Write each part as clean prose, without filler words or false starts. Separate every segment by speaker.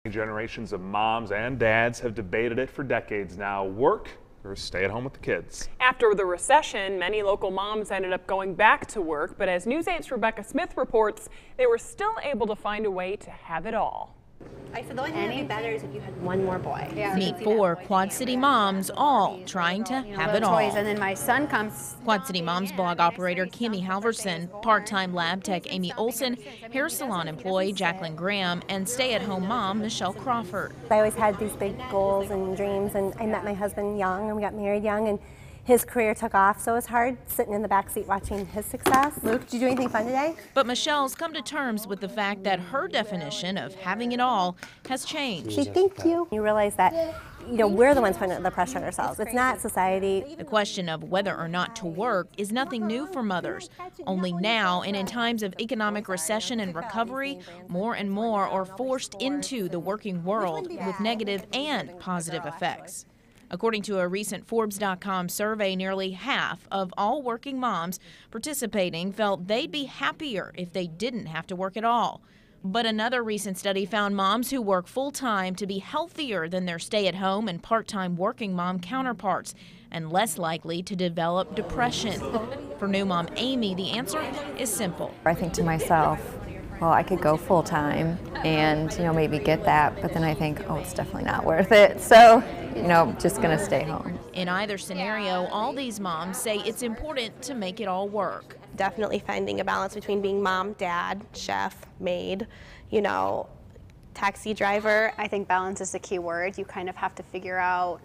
Speaker 1: Generations of moms and dads have debated it for decades now. Work or stay at home with the kids.
Speaker 2: After the recession, many local moms ended up going back to work, but as News 8's Rebecca Smith reports, they were still able to find a way to have it all.
Speaker 3: I said the only thing that would be better is if you had one more boy.
Speaker 4: Meet four Quad City moms, all trying to have it all.
Speaker 3: And then my son comes.
Speaker 4: Quad City Moms blog operator Kimmy Halverson, part-time lab tech Amy Olson, hair salon employee Jacqueline Graham, and stay-at-home mom Michelle Crawford.
Speaker 5: I always had these big goals and dreams, and I met my husband young, and we got married young, and his career took off, so it was hard sitting in the back seat watching his success. Luke, did you do anything fun today?
Speaker 4: But Michelle's come to terms with the fact that her definition of having it all has changed.
Speaker 5: She thanked you. You realize that, we're the ones putting the pressure on ourselves. It's not society.
Speaker 4: The question of whether or not to work is nothing new for mothers. Only now, and in times of economic recession and recovery, more and more are forced into the working world with negative and positive effects. According to a recent Forbes.com survey, nearly half of all working moms participating felt they'd be happier if they didn't have to work at all. But another recent study found moms who work full-time to be healthier than their stay-at-home and part-time working mom counterparts and less likely to develop depression. For new mom Amy, the answer is simple.
Speaker 6: I think to myself, well, I could go full-time and, maybe get that, but then I think, oh, it's definitely not worth it. So, just gonna stay home.
Speaker 4: In either scenario, all these moms say it's important to make it all work.
Speaker 7: Definitely finding a balance between being mom, dad, chef, maid, taxi driver.
Speaker 3: I think balance is the key word. You kind of have to figure out,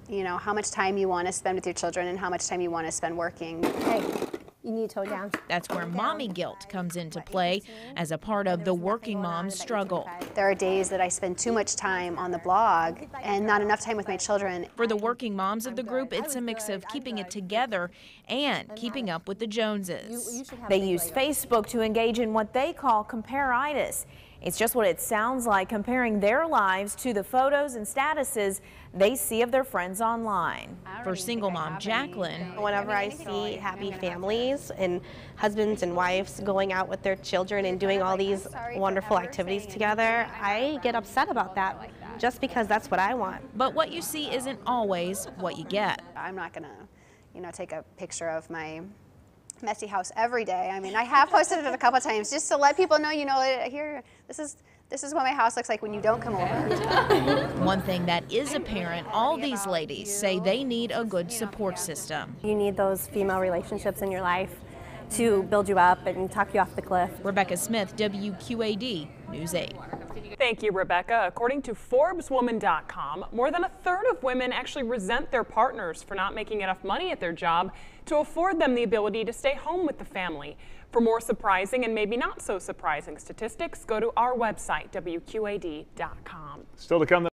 Speaker 3: how much time you want to spend with your children and how much time you want to spend working.
Speaker 5: Hey, you need to toe down.
Speaker 4: That's where mommy guilt comes into play as a part of the working mom's struggle.
Speaker 3: There are days that I spend too much time on the blog and not enough time with my children.
Speaker 4: For the working moms of the group, it's a mix of keeping it together and keeping up with the Joneses.
Speaker 8: They use Facebook to engage in what they call compare-itis. It's just what it sounds like, comparing their lives to the photos and statuses they see of their friends online.
Speaker 4: For single mom Jacqueline,
Speaker 7: whenever I see happy families and husbands and wives going out with their children and doing all these wonderful activities together, I get upset about that just because that's what I want.
Speaker 4: But what you see isn't always what you get.
Speaker 3: I'm not gonna, take a picture of my messy house every day. I mean, I have posted it a couple of times just to let people know, here, this is what my house looks like when you don't come over.
Speaker 4: One thing that is apparent, all these ladies say they need a good support system.
Speaker 5: You need those female relationships in your life to build you up and talk you off the cliff.
Speaker 4: Rebecca Smith, WQAD News 8.
Speaker 2: Thank you, Rebecca. According to ForbesWoman.com, more than a third of women actually resent their partners for not making enough money at their job to afford them the ability to stay home with the family. For more surprising and maybe not so surprising statistics, go to our website, WQAD.com.
Speaker 1: Still to come.